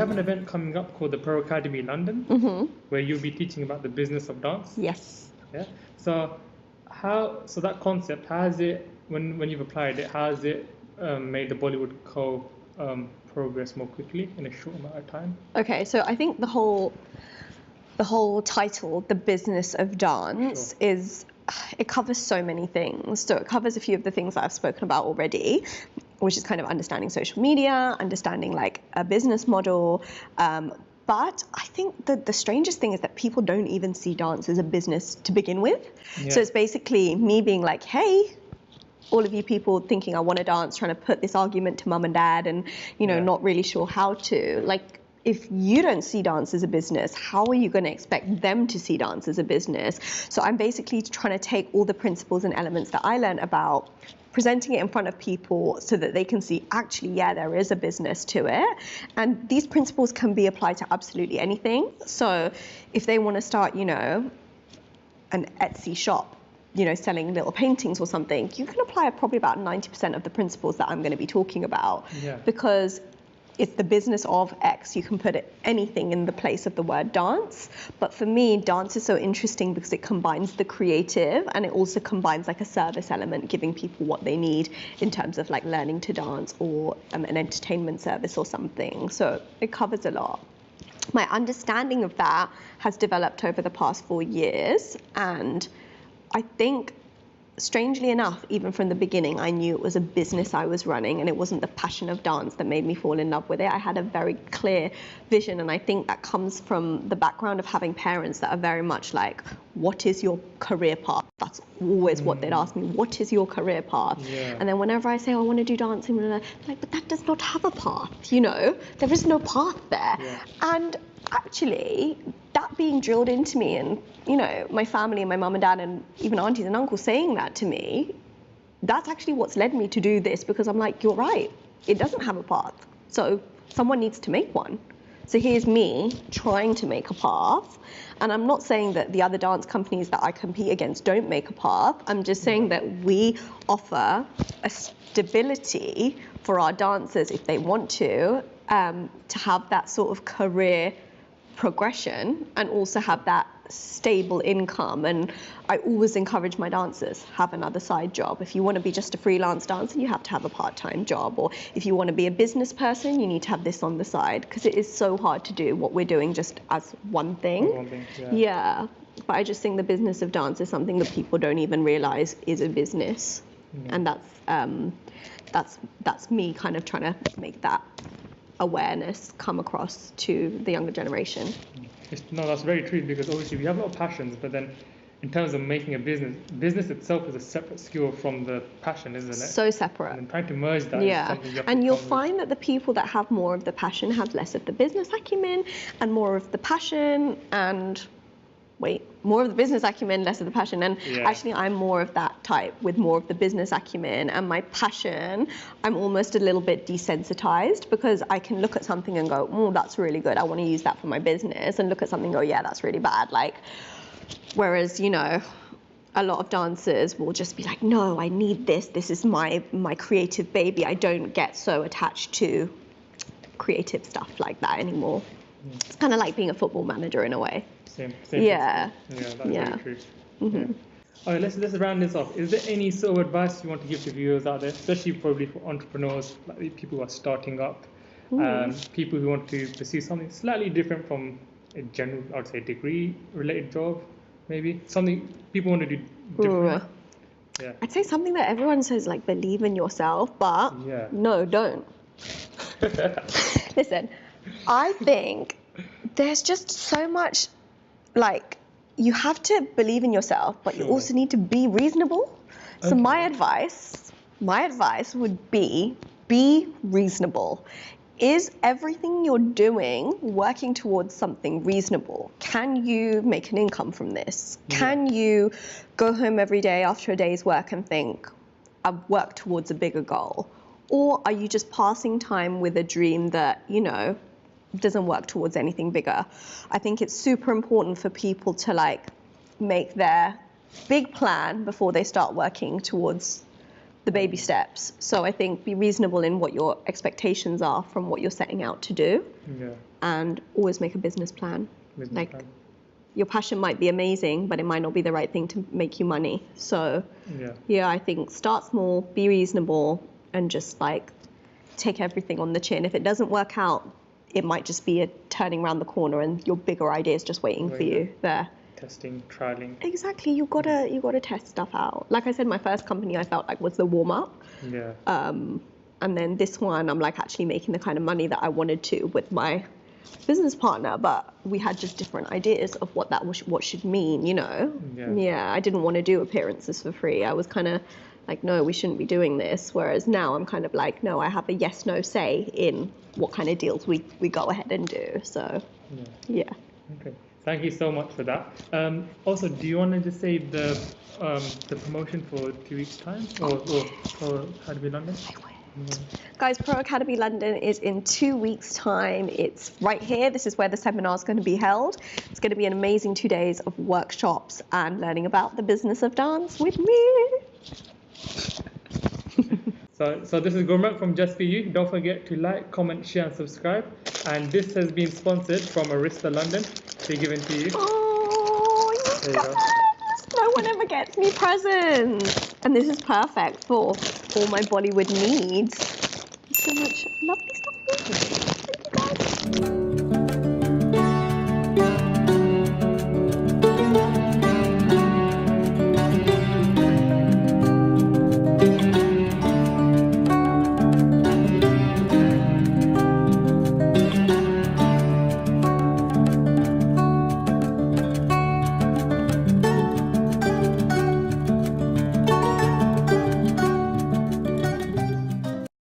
have an event coming up called the Pro Academy London, where you'll be teaching about the business of dance. Yes. Yeah. So that concept, how has it, when you've applied it, how has it made the Bollywood progress more quickly in a short amount of time? Okay, so I think the whole title, The Business of Dance, it covers so many things. So it covers a few of the things that I've spoken about already, which is kind of understanding social media, understanding like a business model. But I think that the strangest thing is that people don't even see dance as a business to begin with. Yeah. So it's basically me being like, hey, all of you people thinking I want to dance, trying to put this argument to mum and dad and, not really sure how to. Like, if you don't see dance as a business, how are you going to expect them to see dance as a business? So I'm basically trying to take all the principles and elements that I learned about, presenting it in front of people so that they can see, actually, yeah, there is a business to it. And these principles can be applied to absolutely anything. So if they want to start, an Etsy shop, selling little paintings or something, you can apply probably about 90% of the principles that I'm going to be talking about. Yeah. Because it's the business of X. You can put anything in the place of the word dance. But for me, dance is so interesting because it combines the creative and it also combines like a service element, giving people what they need in terms of like learning to dance or an entertainment service or something. So it covers a lot. My understanding of that has developed over the past 4 years, and I think, strangely enough, even from the beginning, I knew it was a business I was running and it wasn't the passion of dance that made me fall in love with it. I had a very clear vision, and I think that comes from the background of having parents that are very much like, what is your career path? That's always what they'd ask me, what is your career path? Yeah. And then whenever I say, I want to do dancing, they're like, but that does not have a path, There is no path there. Yeah. And actually, that being drilled into me and, my family and my mum and dad and even aunties and uncles saying that to me, that's actually what's led me to do this, because I'm like, you're right, it doesn't have a path. So someone needs to make one. So here's me trying to make a path. And I'm not saying that the other dance companies that I compete against don't make a path. I'm just saying that we offer a stability for our dancers if they want to have that sort of career progression and also have that stable income. And I always encourage my dancers, have another side job. If you want to be just a freelance dancer, you have to have a part-time job. Or if you want to be a business person, you need to have this on the side, because it is so hard to do what we're doing just as one thing. Yeah. But I just think the business of dance is something that people don't even realize is a business. And that's me kind of trying to make that awareness come across to the younger generation. No, that's very true, because obviously we have a lot of passions, but then in terms of making a business itself is a separate skill from the passion, isn't it? So separate. And trying to merge that is something you have and to you'll find that the people that have more of the passion have less of the business acumen, and more of the passion and more of the business acumen, less of the passion. And actually, I'm more of that type with more of the business acumen. And my passion, I'm almost a little bit desensitized, because I can look at something and go, oh, that's really good, I want to use that for my business. And look at something and go, yeah, that's really bad. Whereas, a lot of dancers will just be like, no, I need this. This is my creative baby. I don't get so attached to creative stuff like that anymore. It's kind of like being a football manager in a way. Same. Yeah. That's very true. All right, let's round this off. Is there any sort of advice you want to give to viewers out there, especially probably for entrepreneurs, like people who are starting up, people who want to pursue something slightly different from a general, I would say, degree-related job, maybe something people want to do different? Yeah. I'd say something that everyone says, like, believe in yourself, but no, don't. Listen, I think there's just so much, you have to believe in yourself, but you also need to be reasonable. Okay. So my advice would be reasonable. Is everything you're doing working towards something reasonable? Can you make an income from this? Yeah. Can you go home every day after a day's work and think, I've worked towards a bigger goal? Or are you just passing time with a dream that, doesn't work towards anything bigger? I think it's super important for people to make their big plan before they start working towards the baby steps. So I think be reasonable in what your expectations are from what you're setting out to do. Yeah. And always make a business plan. Business plan. Your passion might be amazing, but it might not be the right thing to make you money. So yeah, I think start small, be reasonable, and just like take everything on the chin. If it doesn't work out, it might just be a turning around the corner and your bigger idea is just waiting for you there. Testing, trialing. Exactly, you gotta test stuff out. Like I said, my first company I felt like was the warm up. Yeah. And then this one, I'm like actually making the kind of money that I wanted to with my business partner, but we had just different ideas of what that what should mean, you know. Yeah, I didn't want to do appearances for free. I was kind of like, no, we shouldn't be doing this. Whereas now I'm kind of like, no, I have a yes no say in what kind of deals we go ahead and do. So yeah. Okay, thank you so much for that. Also, do you want to just say the promotion for 2 weeks time or Academy London? Guys, Pro Academy London is in 2 weeks' time. It's right here. This is where the seminar is going to be held. It's going to be an amazing 2 days of workshops and learning about the business of dance with me. So this is Gurmat from JustBeYou. Don't forget to like, comment, share, and subscribe. And this has been sponsored from Arista London. They're given to you. Oh, there you go. No one ever gets me presents. And this is perfect for all my Bollywood needs. So much lovely stuff. Thank you guys.